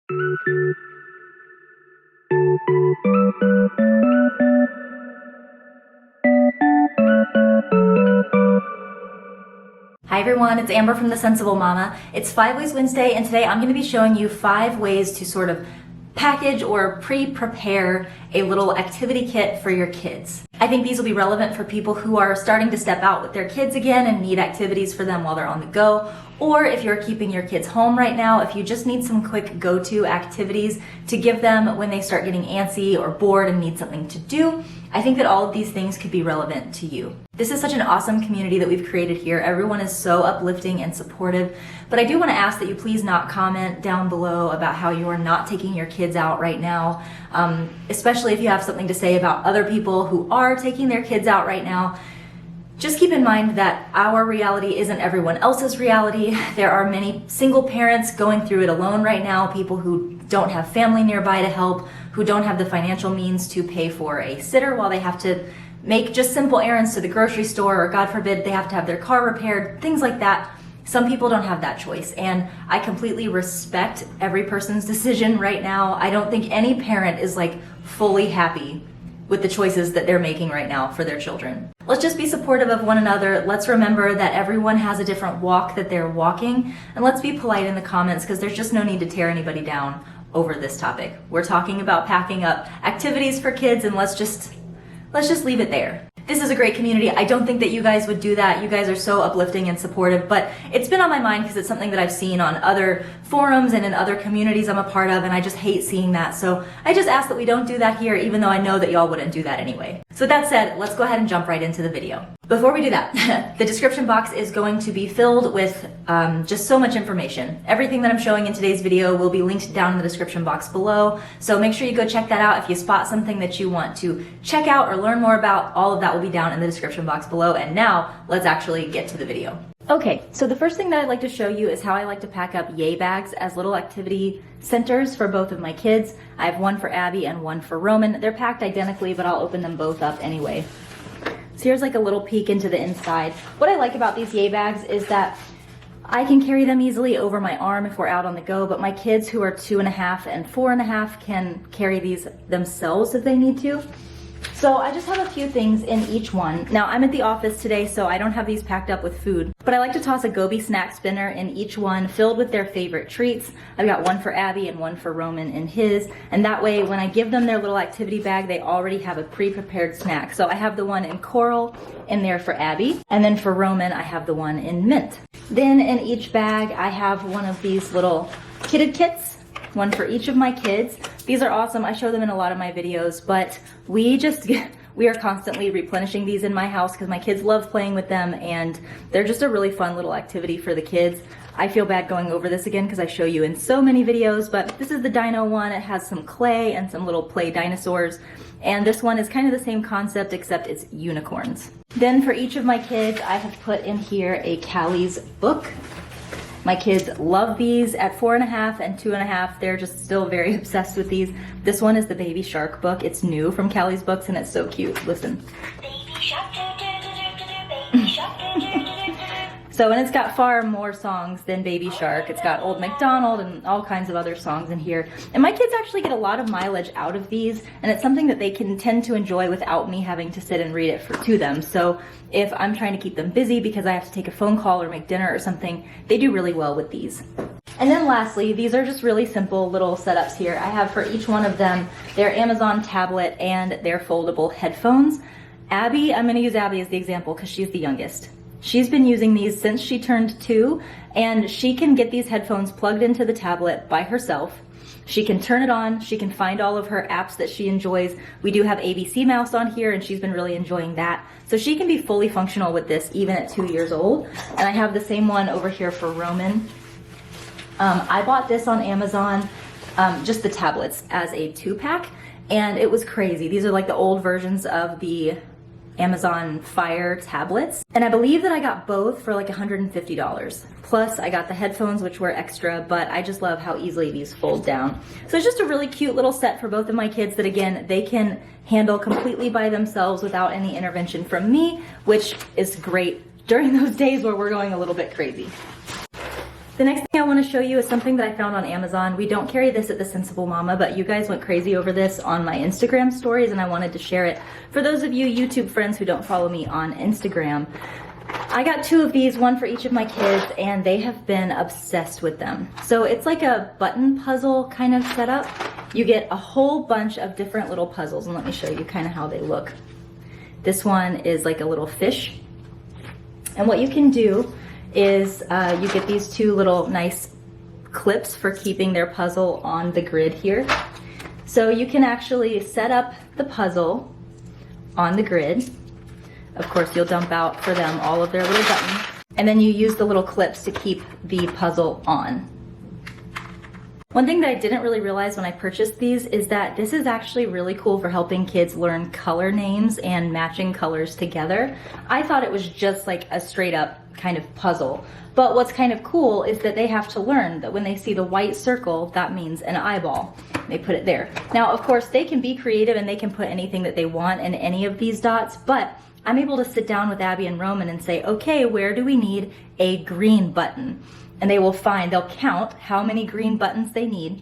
Hi everyone, it's Amber from the Sensible Mama. It's 5 Ways Wednesday, and today I'm going to be showing you 5 ways to sort of package or pre-prepare a little activity kit for your kids. I think these will be relevant for people who are starting to step out with their kids again and need activities for them while they're on the go, or if you're keeping your kids home right now, if you just need some quick go-to activities to give them when they start getting antsy or bored and need something to do. I think that all of these things could be relevant to you. This is such an awesome community that we've created here. Everyone is so uplifting and supportive, but I do want to ask that you please not comment down below about how you are not taking your kids out right now, especially if you have something to say about other people who are taking their kids out right now. Just keep in mind that our reality isn't everyone else's reality. There are many single parents going through it alone right now, people who don't have family nearby to help, who don't have the financial means to pay for a sitter while they have to make just simple errands to the grocery store, or God forbid they have to have their car repaired, things like that. Some people don't have that choice, and I completely respect every person's decision right now. I don't think any parent is like fully happy with the choices that they're making right now for their children. Let's just be supportive of one another. Let's remember that everyone has a different walk that they're walking, and let's be polite in the comments because there's just no need to tear anybody down over this topic. We're talking about packing up activities for kids, and let's just leave it there. This is a great community. I don't think that you guys would do that. You guys are so uplifting and supportive, but it's been on my mind because it's something that I've seen on other forums and in other communities I'm a part of, and I just hate seeing that. So I just ask that we don't do that here, even though I know that y'all wouldn't do that anyway. So with that said, let's go ahead and jump right into the video. Before we do that, the description box is going to be filled with just so much information. Everything that I'm showing in today's video will be linked down in the description box below, so make sure you go check that out. If you spot something that you want to check out or learn more about, all of that will be down in the description box below. And now let's actually get to the video. Okay, so the first thing that I'd like to show you is how I like to pack up yay bags as little activity centers for both of my kids. I have one for Abby and one for Roman. They're packed identically, but I'll open them both up anyway. So here's like a little peek into the inside. What I like about these yay bags is that I can carry them easily over my arm if we're out on the go, but my kids who are 2.5 and 4.5 can carry these themselves if they need to. So I just have a few things in each one. Now I'm at the office today, so I don't have these packed up with food, but I like to toss a Goby snack spinner in each one filled with their favorite treats. I've got one for Abby and one for Roman in his, and that way when I give them their little activity bag, they already have a pre-prepared snack. So I have the one in coral in there for Abby, and then for Roman I have the one in mint. Then in each bag I have one of these little kitted kits, one for each of my kids. These are awesome. I show them in a lot of my videos, but we are constantly replenishing these in my house because my kids love playing with them, and they're just a really fun little activity for the kids. I feel bad going over this again because I show you in so many videos, but this is the dino one. It has some clay and some little play dinosaurs, and this one is kind of the same concept except it's unicorns. Then for each of my kids, I have put in here a Callie's book. My kids love these at 4.5 and 2.5. They're just still very obsessed with these. This one is the Baby Shark book. It's new from Callie's Books, and it's so cute. Listen. Baby shark, baby shark, So, and it's got far more songs than Baby Shark. It's got Old MacDonald and all kinds of other songs in here. And my kids actually get a lot of mileage out of these, and it's something that they can tend to enjoy without me having to sit and read it to them. So if I'm trying to keep them busy because I have to take a phone call or make dinner or something, they do really well with these. And then lastly, these are just really simple little setups here. I have for each one of them their Amazon tablet and their foldable headphones. Abby, I'm gonna use Abby as the example because she's the youngest. She's been using these since she turned 2, and she can get these headphones plugged into the tablet by herself. She can turn it on, she can find all of her apps that she enjoys. We do have ABC Mouse on here, and she's been really enjoying that. So she can be fully functional with this even at 2 years old. And I have the same one over here for Roman. I bought this on Amazon, just the tablets, as a 2-pack, and it was crazy. These are like the old versions of the Amazon Fire tablets, and I believe that I got both for like $150. Plus I got the headphones, which were extra, but I just love how easily these fold down. So it's just a really cute little set for both of my kids that, again, they can handle completely by themselves without any intervention from me, which is great during those days where we're going a little bit crazy. The next thing I want to show you is something that I found on Amazon. We don't carry this at the Sensible Mama, but you guys went crazy over this on my Instagram stories and I wanted to share it for those of you YouTube friends who don't follow me on Instagram. I got 2 of these, one for each of my kids, and they have been obsessed with them. So it's like a button puzzle kind of setup. You get a whole bunch of different little puzzles, and let me show you kind of how they look. This one is like a little fish. And what you can do is you get these 2 little nice clips for keeping their puzzle on the grid here. So you can actually set up the puzzle on the grid. Of course, you'll dump out for them all of their little buttons. And then you use the little clips to keep the puzzle on. One thing that I didn't really realize when I purchased these is that this is actually really cool for helping kids learn color names and matching colors together. I thought it was just like a straight up kind of puzzle. But what's kind of cool is that they have to learn that when they see the white circle, that means an eyeball. They put it there. Now, of course, they can be creative and they can put anything that they want in any of these dots, but I'm able to sit down with Abby and Roman and say, okay, where do we need a green button? And they will find, they'll count how many green buttons they need.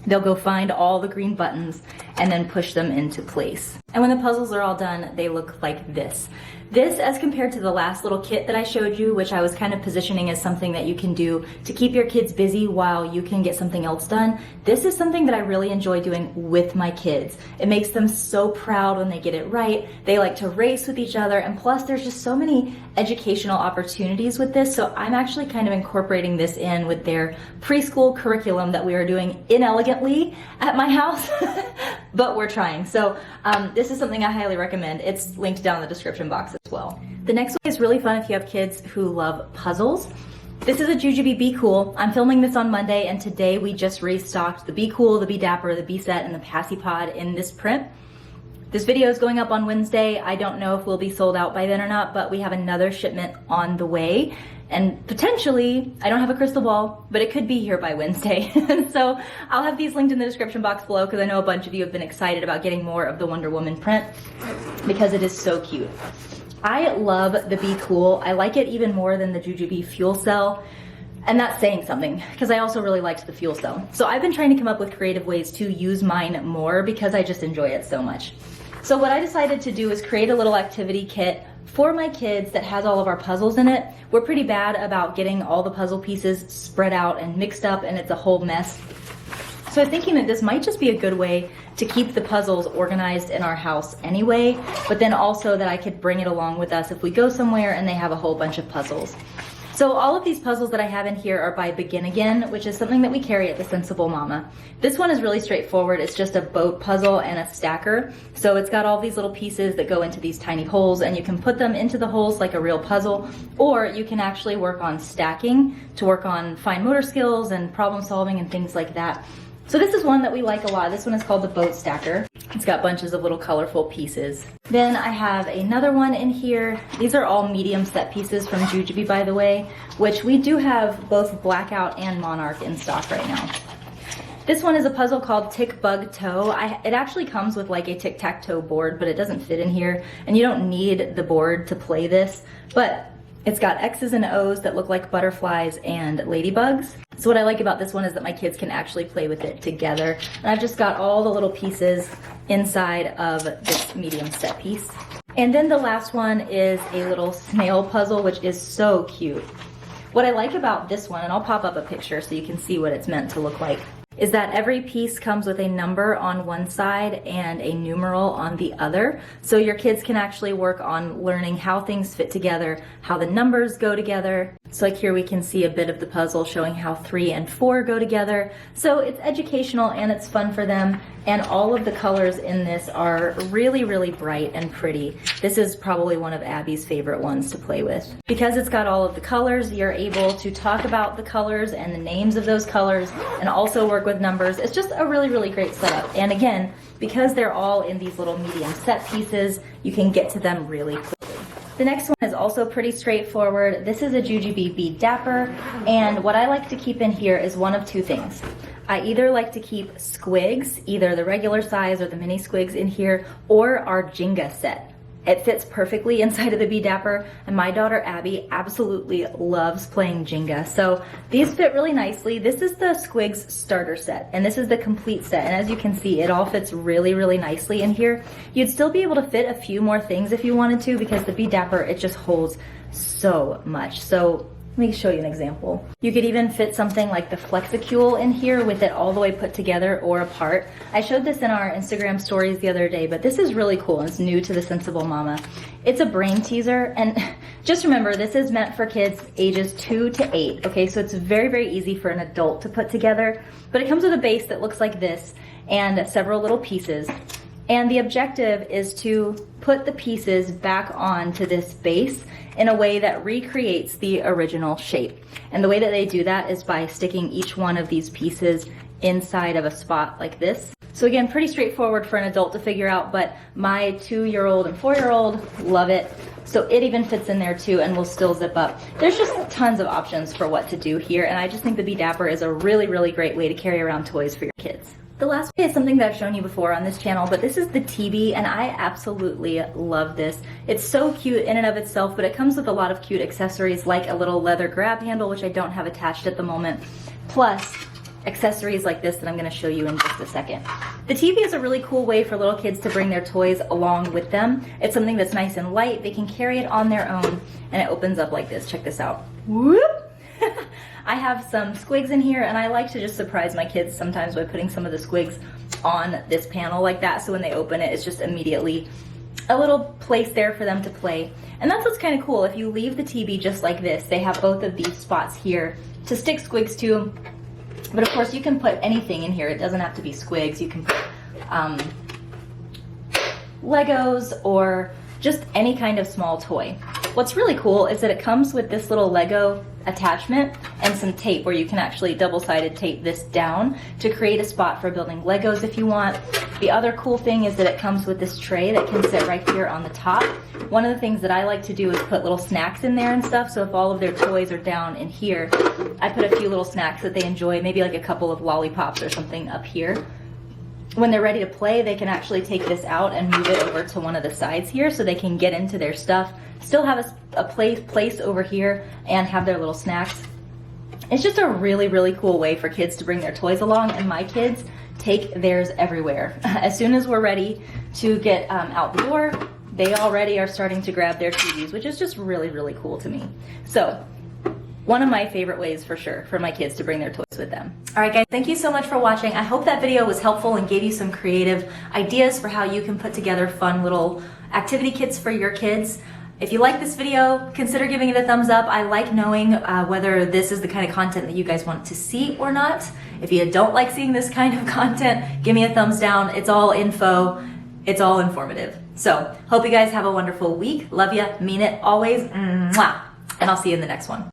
They'll go find all the green buttons and then push them into place. And when the puzzles are all done, they look like this. This, as compared to the last little kit that I showed you, which I was kind of positioning as something that you can do to keep your kids busy while you can get something else done, this is something that I really enjoy doing with my kids. It makes them so proud when they get it right. They like to race with each other, and plus there's just so many educational opportunities with this, so I'm actually kind of incorporating this in with their preschool curriculum that we are doing inelegantly at my house, but we're trying. So this is something I highly recommend. It's linked down in the description box as well. The next one is really fun if you have kids who love puzzles. This is a Jujubee Be Cool. I'm filming this on Monday, and today we just restocked the Be Cool, the Be Dapper, the Be Set, and the Passy Pod in this print. This video is going up on Wednesday. I don't know if we'll be sold out by then or not, but we have another shipment on the way. And potentially, I don't have a crystal ball, but it could be here by Wednesday. So I'll have these linked in the description box below because I know a bunch of you have been excited about getting more of the Wonder Woman print because it is so cute. I love the Be Cool. I like it even more than the Jujubee Fuel Cell. And that's saying something because I also really liked the Fuel Cell. So I've been trying to come up with creative ways to use mine more because I just enjoy it so much. So what I decided to do is create a little activity kit for my kids that has all of our puzzles in it. We're pretty bad about getting all the puzzle pieces spread out and mixed up, and it's a whole mess. So I'm thinking that this might just be a good way to keep the puzzles organized in our house anyway, but then also that I could bring it along with us if we go somewhere and they have a whole bunch of puzzles. So all of these puzzles that I have in here are by Begin Again, which is something that we carry at the Sensible Mama. This one is really straightforward. It's just a boat puzzle and a stacker. So it's got all these little pieces that go into these tiny holes, and you can put them into the holes like a real puzzle, or you can actually work on stacking to work on fine motor skills and problem solving and things like that. So this is one that we like a lot. This one is called the Boat Stacker. It's got bunches of little colorful pieces. Then I have another one in here. These are all medium set pieces from Jujubee, by the way, which we do have both Blackout and Monarch in stock right now. This one is a puzzle called Tick Bug Toe. It actually comes with like a tic-tac-toe board, but it doesn't fit in here, and you don't need the board to play this, but it's got X's and O's that look like butterflies and ladybugs. So what I like about this one is that my kids can actually play with it together. And I've just got all the little pieces inside of this medium set piece. And then the last one is a little snail puzzle, which is so cute. What I like about this one, and I'll pop up a picture so you can see what it's meant to look like, is that every piece comes with a number on one side and a numeral on the other. So your kids can actually work on learning how things fit together, how the numbers go together. So like here we can see a bit of the puzzle showing how 3 and 4 go together. So it's educational and it's fun for them. And all of the colors in this are really, really bright and pretty. This is probably one of Abby's favorite ones to play with. Because it's got all of the colors, you're able to talk about the colors and the names of those colors and also work with numbers. It's just a really, really great setup. And again, because they're all in these little medium set pieces, you can get to them really quickly. The next one is also pretty straightforward. This is a Jujubee Be Dapper, and what I like to keep in here is one of two things. I either like to keep squigs, either the regular size or the mini squigs in here, or our Jenga set. It fits perfectly inside of the Be Dapper, and my daughter Abby absolutely loves playing Jenga. So these fit really nicely. This is the Squigs starter set, and this is the complete set. And as you can see, it all fits really, really nicely in here. You'd still be able to fit a few more things if you wanted to, because the Be Dapper, it just holds so much. So let me show you an example. You could even fit something like the Flexicule in here with it all the way put together or apart. I showed this in our Instagram stories the other day, but this is really cool. It's new to the Sensible Mama. It's a brain teaser, and just remember, this is meant for kids ages 2 to 8, okay? So it's very, very easy for an adult to put together, but it comes with a base that looks like this and several little pieces. And the objective is to put the pieces back onto this base in a way that recreates the original shape. And the way that they do that is by sticking each one of these pieces inside of a spot like this. So again, pretty straightforward for an adult to figure out, but my 2-year-old and 4-year-old love it. So it even fits in there too and will still zip up. There's just tons of options for what to do here, and I just think the Be Dapper is a really, really great way to carry around toys for your kids. The last way is something that I've shown you before on this channel, but this is the TB, and I absolutely love this. It's so cute in and of itself, but it comes with a lot of cute accessories like a little leather grab handle, which I don't have attached at the moment, plus accessories like this that I'm going to show you in just a second. The TV is a really cool way for little kids to bring their toys along with them. It's something that's nice and light. They can carry it on their own, and it opens up like this. Check this out. Whoop! I have some Squigs in here, and I like to just surprise my kids sometimes by putting some of the Squigs on this panel like that, so when they open it, it's just immediately a little place there for them to play. And that's what's kind of cool. If you leave the TV just like this, they have both of these spots here to stick Squigs to. But of course, you can put anything in here. It doesn't have to be Squigs. You can put Legos or just any kind of small toy. What's really cool is that it comes with this little Lego attachment and some tape where you can actually double-sided tape this down to create a spot for building Legos if you want. The other cool thing is that it comes with this tray that can sit right here on the top. One of the things that I like to do is put little snacks in there and stuff, so if all of their toys are down in here, I put a few little snacks that they enjoy, maybe like a couple of lollipops or something up here. When they're ready to play, they can actually take this out and move it over to one of the sides here so they can get into their stuff, still have a place over here, and have their little snacks. It's just a really, really cool way for kids to bring their toys along, and my kids take theirs everywhere. As soon as we're ready to get out the door, they already are starting to grab their TVs, which is just really, really cool to me. So, one of my favorite ways for sure for my kids to bring their toys with them. All right guys, thank you so much for watching. I hope that video was helpful and gave you some creative ideas for how you can put together fun little activity kits for your kids. If you like this video, consider giving it a thumbs up. I like knowing whether this is the kind of content that you guys want to see or not. If you don't like seeing this kind of content, give me a thumbs down. It's all info. It's all informative. So, hope you guys have a wonderful week. Love ya, mean it, always. Mwah. And I'll see you in the next one.